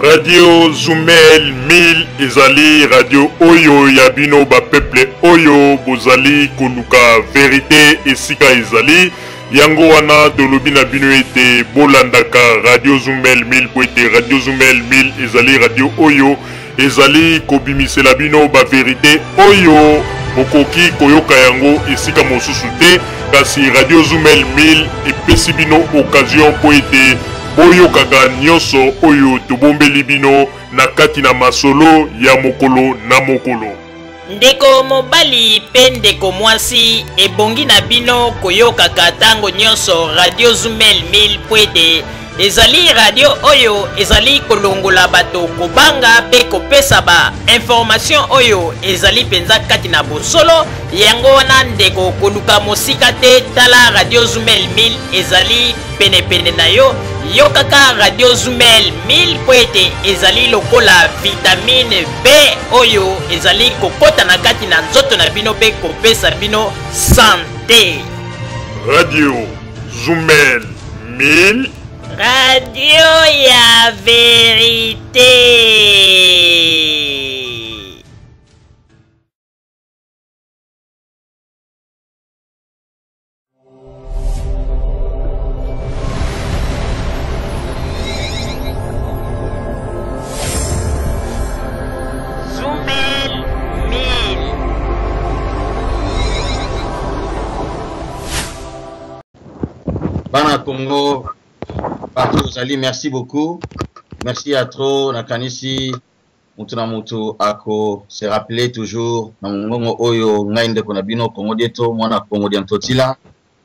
Radio Zumel 1000 ezali radio oyo ya bino ba peuple oyo bozali koluka vérité esika ezali yango wana dolobi na bino ete bolandaka Radio Zumel 1000 po ete Radio Zumel 1000 ezali radio oyo ezali kobimisela bino ba vérité oyo bokoki koyoka yango esika mosusu te kasi Radio Zumel 1000 epesi bino occasion po ete boyo kaka nyonso oyo tobombeli bino na kati na masolo ya mokolo na mokolo. Ndeko mobali pe ndeko mwasi ebongi na bino koyokaka tango nyonso Radio Zumel 1000 pwede ezali radio oyo ezali kolongola bato kobanga pe kopesa ba information oyo ezali penza kati na bosolo yango wana ndeko koluka mosika te tala Radio Zumel 1000 ezali pene na yo yokaka Radio Zumel 1000 pwete ezali lokola vitamine B oyo ezali kokota na kati na nzoto na bino pe kopesa bino santé. Radio Zumel 1000 Radio ya vérité. Bana Congo, partout Zali, merci beaucoup. Merci à trop, Nakanisi, Mutuna Mutu, Ako, se rappeler toujours, Namungo Oyo, Ngainde Konabino, Congo Dieto, Mwana Congo Diantotila,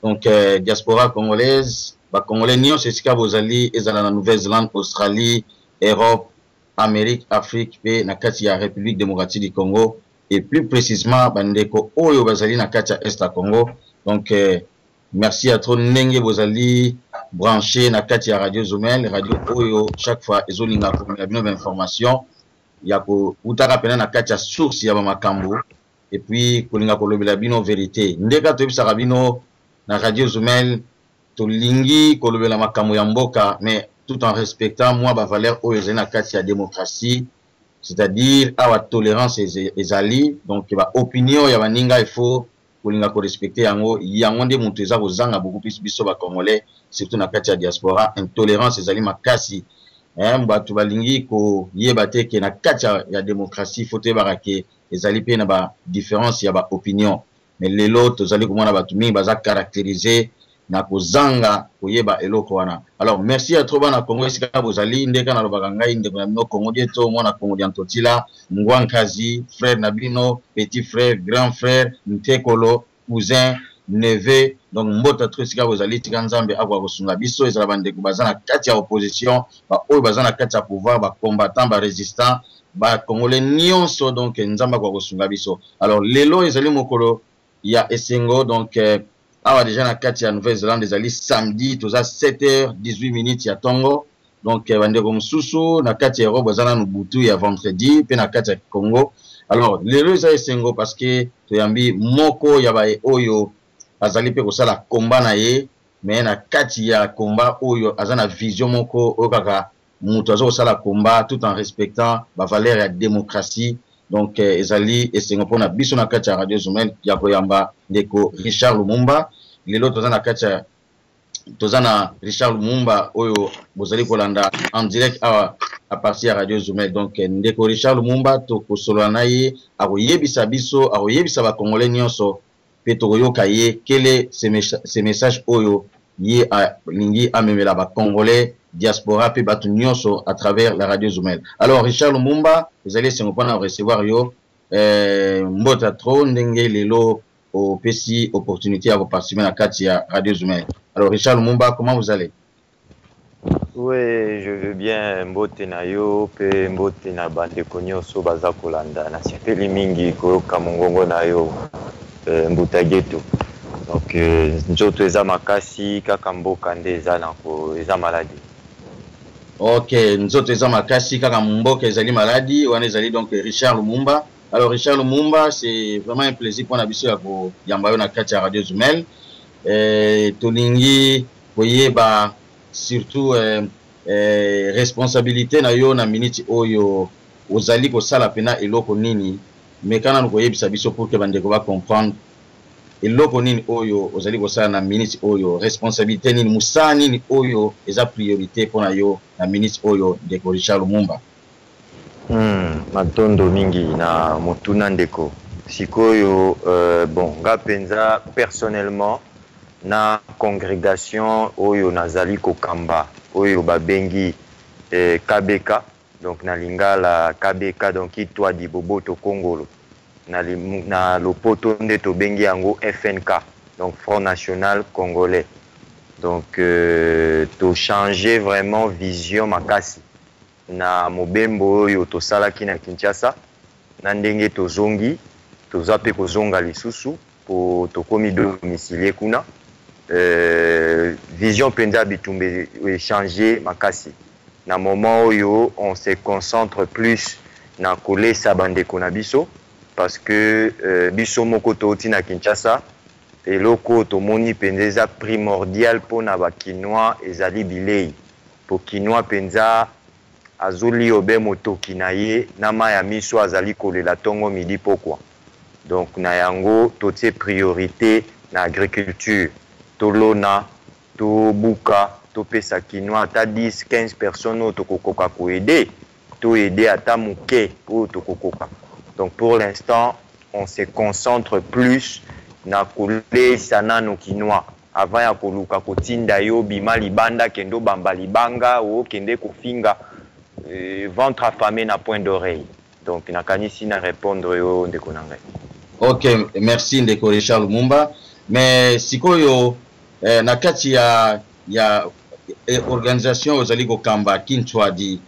donc diaspora congolaise, Congolais Nyon, c'est ce qu'a Bozali, et dans la Nouvelle-Zélande, Australie, Europe, Amérique, Afrique, et Nakati, la République démocratique du Congo, et plus précisément, Bandeko Oyo Bazali, Nakati, Est à Congo, donc, merci à trop Nenge Bozali branché na kati ya Radio Zumel radio oyo chaque fois ezolinga ko la bonne information ya ko utaka pena na kati ya source ya makambo et puis kolinga ko lobela bino vérité ndeka to bisaka bino na Radio Zumel to lingi ko lobela makambo ya mboka mais tout en respectant moi ba valeur oyo zena kati ya démocratie c'est-à-dire awa tolérance ezali donc ba opinion ya baninga il faut kolinga ko respecter yango nde mutu eza kozanga beaucoup plus biso ba congolais surtout na kati ya diaspora intolérance ezali makasi bato balingi ko yeba te ke na kati ya démocratie faut te barake ezali pe na ba différence ya ba opinion mais lelo tozali komona bato mingi baza caractériser na kozanga koyeba eloko wana. Alors merci à trop bana Congo esika bozali ndeka na lobaka ngai ndeko na bino Congo Dieto mwana Congo Diantotila Ngwankazi frère na bino petit frère grand frère Ntekolo cousin neveu donc mbota trop esika bozali tika nzambe akwa kosunga biso ezala bandeko baza na kati ya opposition ba oyo baza na kati ya pouvoir ba combattant ba résistant ba congolais nyonso donc nzambe akwa kosunga biso. Alors lelo ezali mokolo ya esengo donc awa déjà na kati ya Nouvelle-Zélande ezali samedi toza 7h18 ya tongo donc bandeko mususu na kati ya Europe bazana nubutu ya vendredi pe na kati ya Congo. Alors lelo eza esengo parce que toyambi moko ya bae oyo azali pe kosala combat na ye mais na kati ya combat oyo azana vision moko oyo kaka mutu azo kosala combat tout en respectant ba valeur ya démocratie. Donc ezali esengo pona biso na kati ya Radio Zumel ya koyamba ndeko Richard Lumumba lelo tozana kati ya tozana Richard Lumumba oyo bozali kolanda en direct à partir ya Radio Zumel. Donc ndeko Richard Lumumba to kosolola na ye akoyebisa biso akoyebisa ba congolais nyonso pe tokoyoka ye kele ces messages oyo ye lingi amemela ba congolais diaspora pe batu nyonso à travers la Radio Zumel. Alors Richard Lumumba vous allez se recevoir yo mbota tro ndenge lelo au PC opportunité à vous participer à Katia Radio Zumel. Alors Richard Lumumba, comment vous allez? Oui, je veux bien mbote na yo pe mbote na bande konyo so baza kolanda na sepeli mingi ko kamongongo na yo mbuta geto. Donc njoto eza makasi kaka mboka nde eza na ko eza maladi. OK, njoto eza makasi kaka mboka ezali maladi wana ezali donc Richard Lumumba. Alors Richard Lumumba, c'est vraiment un plaisir pour nous à yamba na kati ya Radio Zumel. Tolingi voyez bah surtout responsabilité na yo na minute oyo ozali ko sala pena eloko nini mais kana no koyebisa biso pour que bandeko ba comprendre eloko nini oyo ozali ko sala na minute oyo responsabilité nini musala nini oyo eza priorité pona yo na minute oyo ndeko Richard Lumumba. Matondo mingi na motuna ndeko sikoyo bon nga penza personnellement na congrégation oyo nazali kokamba oyo babengi KBK donc na lingala KBK donc itwa di Boboto Kongolo na lopoto nde to bengi yango FNK donc Front National Congolais donc to changer vraiment vision makasi na mobembo oyo to salaki na Kinshasa na ndenge to zongi to zape ko zonga lisusu po to komi domicilier kuna vision penza bitumbe changer makasi na moment oyo on se concentre plus na kolesa bandeko na biso parce que biso moko toti na Kinshasa eloko tomoni penza primordial pona ba Kinois ezali bilei po Kinois penza azoli obe motoki na ye na maya miso azali kolela tongo midi pokwa donc na yango totie priorité na agriculture tolona to buka to pesa Kinois ata 10-15 personnes to kokoka ko aider to aider ata muke o to kokoka donc pour l'instant on se concentre plus na kolesa nano Kinois avant ya koluka kotinda yo bima libanda kendo bamba libanga o kende kofinga ventre affamé na point d'oreille donc nakanisi na répondre yo ndeko nangai. OK, merci ndeko Richard Lumumba mais sikoyo na kati ya organisation ozali kokamba Kintwadi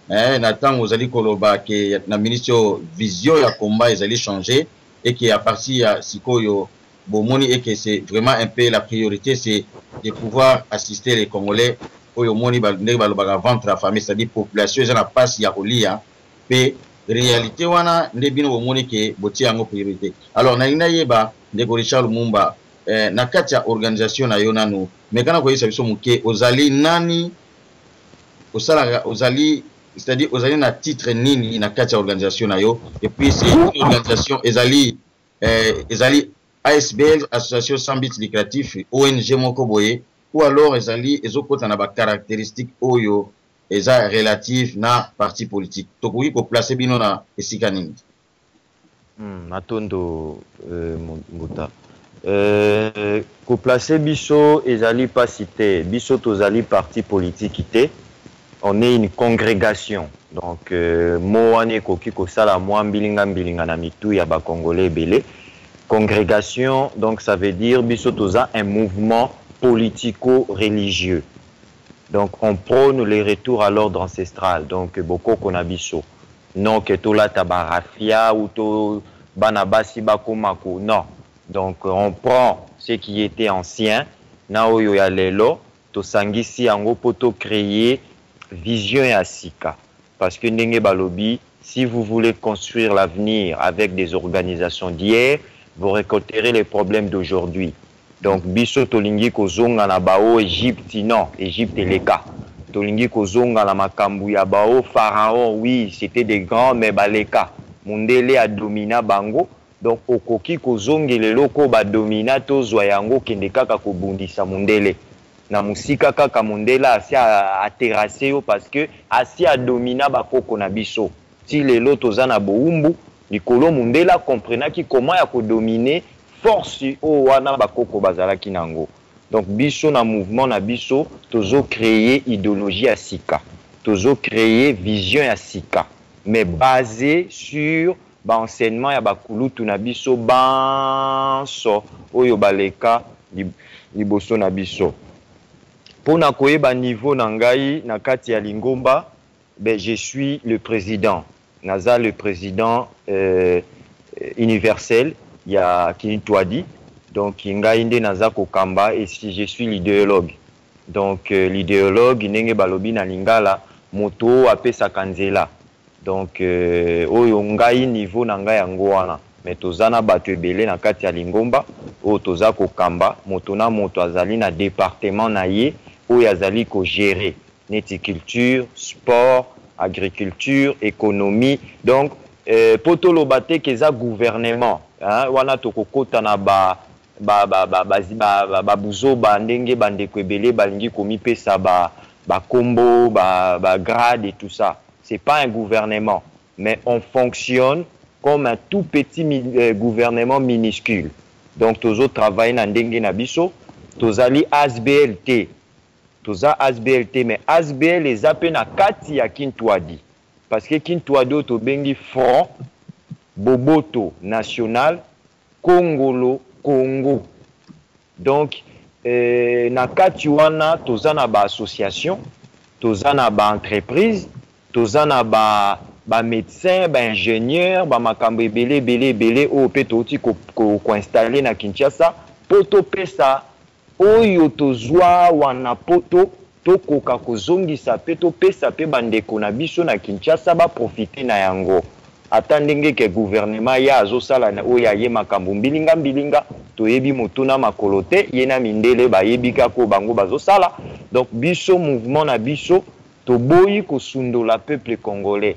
na tango ozali koloba ke na ministre vision ya combat ezali changer et que à partir ya sikoyo bomoni et que c'est vraiment un peu la priorité c'est de pouvoir assister les Congolais oyo moni ba ndenge balobaka ventre affamé c'est-à-dire population eza na passe ya kolia pe réalité wana nde bino bomoni ke botia yango priorité. Alors na ina yeba ndeko Richard Lumumba na kati ya organisation na yo nanu mekana koyesa biso muke ozali nani osala ozali c'est-à-dire ozali na titre nini na kati ya organisation na yo et puis c'est une organisation ezali ASBL association sans but lucratif ONG moko boye ou alors ezali ezokota na ba caractéristiques oyo eza relative na parti politique tokoki ko placer bino na esika nini. Matondo Mbuta ko placer biso ezali pas cité biso tozali parti politique té on est une congrégation donc mo wane koki ko sala mwa mbilinga na mitu ya ba congolais belé congrégation donc ça veut dire biso toza un mouvement politico-religieux. Donc on prône les retours à l'ordre ancestral. Donc beaucoup qu'on a biso. Non que tout la tabarafia ou tout banabasi bakomako. Non. Donc on prend ce qui était ancien. Na oyo ya lelo to sangisi yango poto créer vision ya sika. Parce que ndenge balobi si vous voulez construire l'avenir avec des organisations d'hier, vous récolterez les problèmes d'aujourd'hui. Donc biso tolingi kozonga na bao Égypte non, Égypte leka. Tolingi kozonga na makambu ya bao pharaon oui, c'était des grands mais baleka. Mundele a domina bango. Donc okoki kozongele loko ba domina to zwa yango kende kaka kobundisa mundele. Na musika kaka mundela asi a terrasser yo parce que asi a domina bakoko na biso. Si lelo toza na boumbu, likolo mundela comprenaki comment ya ko dominer force o wana bakoko bazalaki nango. Donc biso na mouvement na biso tozo créer idéologie ya sika, tozo créer vision ya sika, mais basé sur ba enseignement ya bakulutu na biso banso oyo baleka liboso na biso. Pona koyeba niveau na ngai na kati ya Lingomba, ben je suis le président. Naza le président universel. Il y a Kinitwadi, donc Ingainde Naza Kokamba, et si je suis l'idéologue. Donc l'idéologue, Nenge Balobi na Lingala, Moto Ape Sakanzela. Donc Oyo Ngai niveau Nanga Yangoana. Mais Tozana Batebele na kati ya Lingomba, O Toza Kokamba, Moto na Moto Azali na département na ye, Oyo Azali ko gérer. neti culture, sport, agriculture, économie. Donc, poto lobate keza gouvernement. Wana tokokota na buzo ndenge bandeko ebele balingi komipesa combo, grade et tout ça. C'est pas un gouvernement, mais on fonctionne comme un tout petit gouvernement minuscule. Donc, tozo travaille na ndenge na biso, tozali ASBLT. Toza ASBLT, mais ASBL les appelle na kati ya Kintwadi. Parce que Kintwadi to bengi Front Boboto National Congolo Congo. Donc, na kati wana toza na ba association, toza na ba entreprise, toza na ba médecin, ba ingénieur, ba makambo belé o pe toti ko installer na Kinshasa poto pesa oyo tozwa wana poto tokoka kozongisa pe to pesa pe bandeko na biso na Kinshasa ba profiter na yango. Attendenge ke gouvernement ya azosala na oya ye makambo mbilinga toyebi motuna makolote yena mindele ba yebika ko bango bazosala. Donc biso mouvement na biso to boyi ko sundola peuple congolais.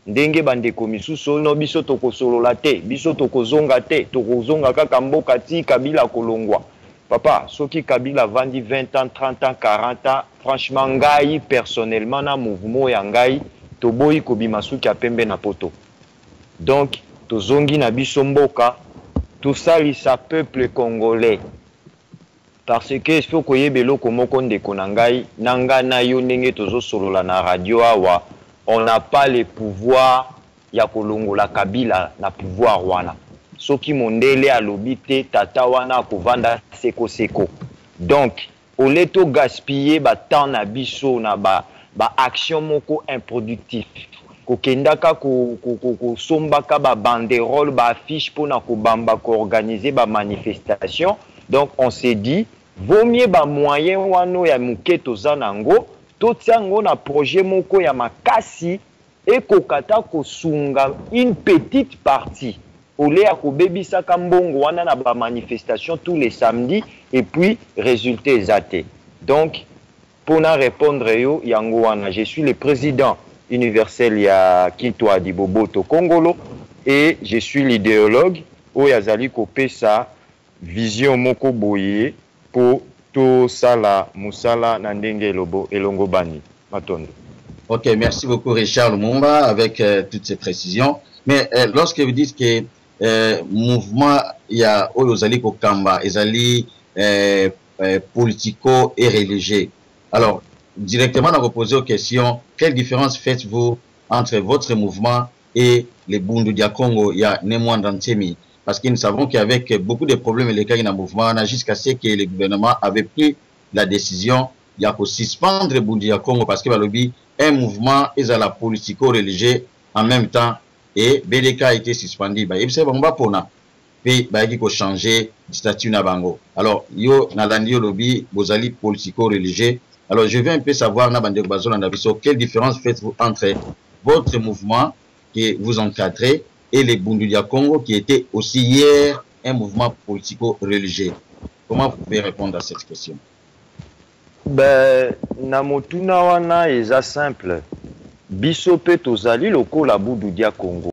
Ndenge bandeko misusu no biso to kosolola te, biso to kozonga te, to kozonga kaka mboka ti Kabila kolongwa. Papa, soki Kabila vandi 20 ans, 30 ans, 40 ans, franchement ngai personnellement na mouvement ya ngai to boyi ko bimasuki ya pembe na poto. Donc, tozongi na biso mboka, tout ça lisa peuple congolais. Parce que il faut koyebe loko moko ndeko na ngai, nanga na yo ndenge tozo solola na radio awa, on n'a pas le pouvoir ya kolongola Kabila na pouvoir wana. Soki mondele alobi te tata wana kovanda seko. Donc, au leto gaspiller ba temps na biso na ba action moko improductif. Kokendaka ko sombaka ba banderole ba affiche pona ko bamba ko organiser ba manifestation. Donc on s'est dit vaut mieux ba moyen wano ya muketo zanango totiango na projet moko ya makasi et kokata ko sunga une petite partie ole ya ko bebisa kambongo wana na ba manifestation tous les samedis et puis résultat exact. Donc pour na répondre yo yango wana je suis le président universel ya Kintwadi Boboto Congolo et je suis l'idéologue o yazali kopesa vision moko boye pour to sala musala na ndenge lobo elongo bani matondo. Ok, merci beaucoup Richard Lumumba avec toutes ces précisions. Mais lorsque vous dites que mouvement ya oyozali kokamba ezali politico et religieux. Alors directement, on va poser aux questions, quelle différence faites-vous entre votre mouvement et les Bundu dia Congo, il y a Nemwanda Ntemi? Parce que nous savons qu'avec beaucoup de problèmes, les cas dans le mouvement, on a jusqu'à ce que le gouvernement avait pris la décision, il y a que suspendre Bundu dia Congo parce que un mouvement est à la politico-religieux en même temps et BDK a été suspendu. Et c'est bon, puis il faut changer de statut na bango. Alors, yo nalandi lobby bozali politico-religieux. Alors, je veux un peu savoir, quelle différence faites-vous entre votre mouvement que vous encadrez et les Bundu dia Congo qui était aussi hier un mouvement politico-religieux? Comment vous pouvez répondre à cette question? Ben, namotuna wana eza simple. Biso pe tozali lokola Bundu dia Congo.